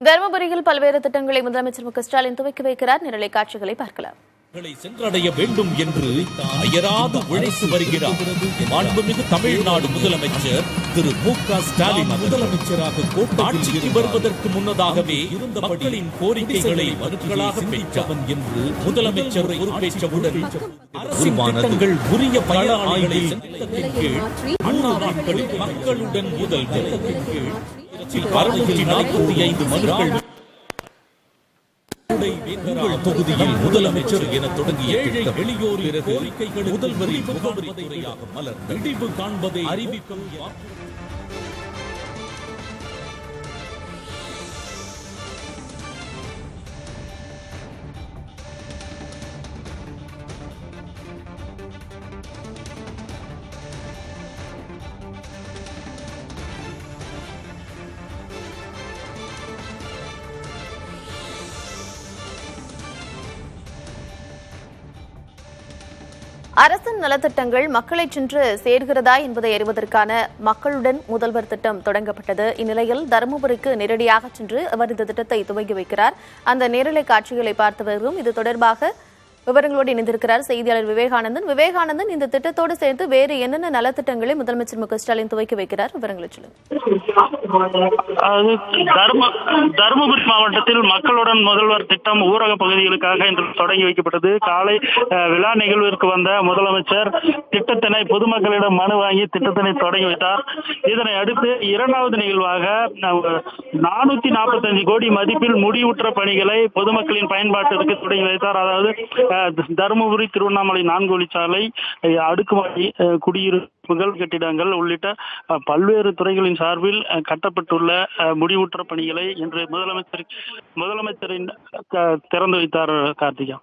தருமபுரியில் பல்வேறு திட்டங்களை முதலமைச்சர் மு.க.ஸ்டாலின் துவக்கி வைக்கிறார். நிரலை காட்சிகளை பார்க்கலாம். சென்றடைய வேண்டும் என்று அயராது உழைத்து வருகிறார் மாண்புமிகு தமிழ்நாடு முதலமைச்சர் திரு மு.க.ஸ்டாலின். முதலமைச்சராக ஆட்சிக்கு வருவதற்கு முன்னதாகவே இருந்த மக்களின் கோரிக்கைகளை மனுக்களாக பெற்றவன் என்று முதலமைச்சர் பொறுப்பேற்றவுடன் அரசின் உரிய பயனாளிகளை கீழ் அண்ணா நாட்களில் மக்களுடன் முதல் கீழ் 645 மனுக்கள் தொகுதியில் முதலமைச்சர் என தொடங்கிய ஏழை எளியோர் கோரிக்கைகள் முதல்வரின் முகவரி துறையாக மலர் வெடிவு காண்பதை அறிவிக்கும். அரசின் நலத்திட்டங்கள் மக்களை சென்று சேர்கிறதா என்பதை அறிவதற்கான மக்களுடன் முதல்வர் திட்டம் தொடங்கப்பட்டது. இந்நிலையில் தருமபுரிக்கு நேரடியாக சென்று அவர் இந்த திட்டத்தை துவங்கி வைக்கிறார். அந்த நேரலை காட்சிகளை பார்த்து வருகிறோம். இது தொடர்பாக விவரங்களோடு இணைந்திருக்கிறார் செய்தியாளர் விவேகானந்தன். இந்த திட்டத்தோடு சேர்த்து வேறு என்னென்ன நலத்திட்டங்களை முதலமைச்சர் மு.க.ஸ்டாலின் துவக்கி வைக்கிறார்? விவரங்களை சொல்லுங்கள். தருமபுரி மாவட்டத்தில் மக்களுடன் முதல்வர் திட்டம் ஊரக பகுதிகளுக்காக இன்று தொடங்கி வைக்கப்பட்டது. காலை விழா நிகழ்விற்கு வந்த முதலமைச்சர் திட்டத்தினை பொதுமக்களிடம் மனு வாங்கி திட்டத்தினை தொடங்கி வைத்தார். இதனை அடுத்து இரண்டாவது நிகழ்வாக 445 கோடி மதிப்பில் முடிவுற்ற பணிகளை பொதுமக்களின் பயன்பாட்டிற்கு தொடங்கி வைத்தார். அதாவது தருமபுரி திருவண்ணாமலை 4 வழிச்சாலை, அடுக்குமாடி குடியிருப்புகள், கட்டிடங்கள் உள்ளிட்ட பல்வேறு துறைகளின் சார்பில் கட்டப்பட்டுள்ள முடிவுற்ற பணிகளை இன்று முதலமைச்சரின் திறந்து வைத்தார். கார்த்திகா.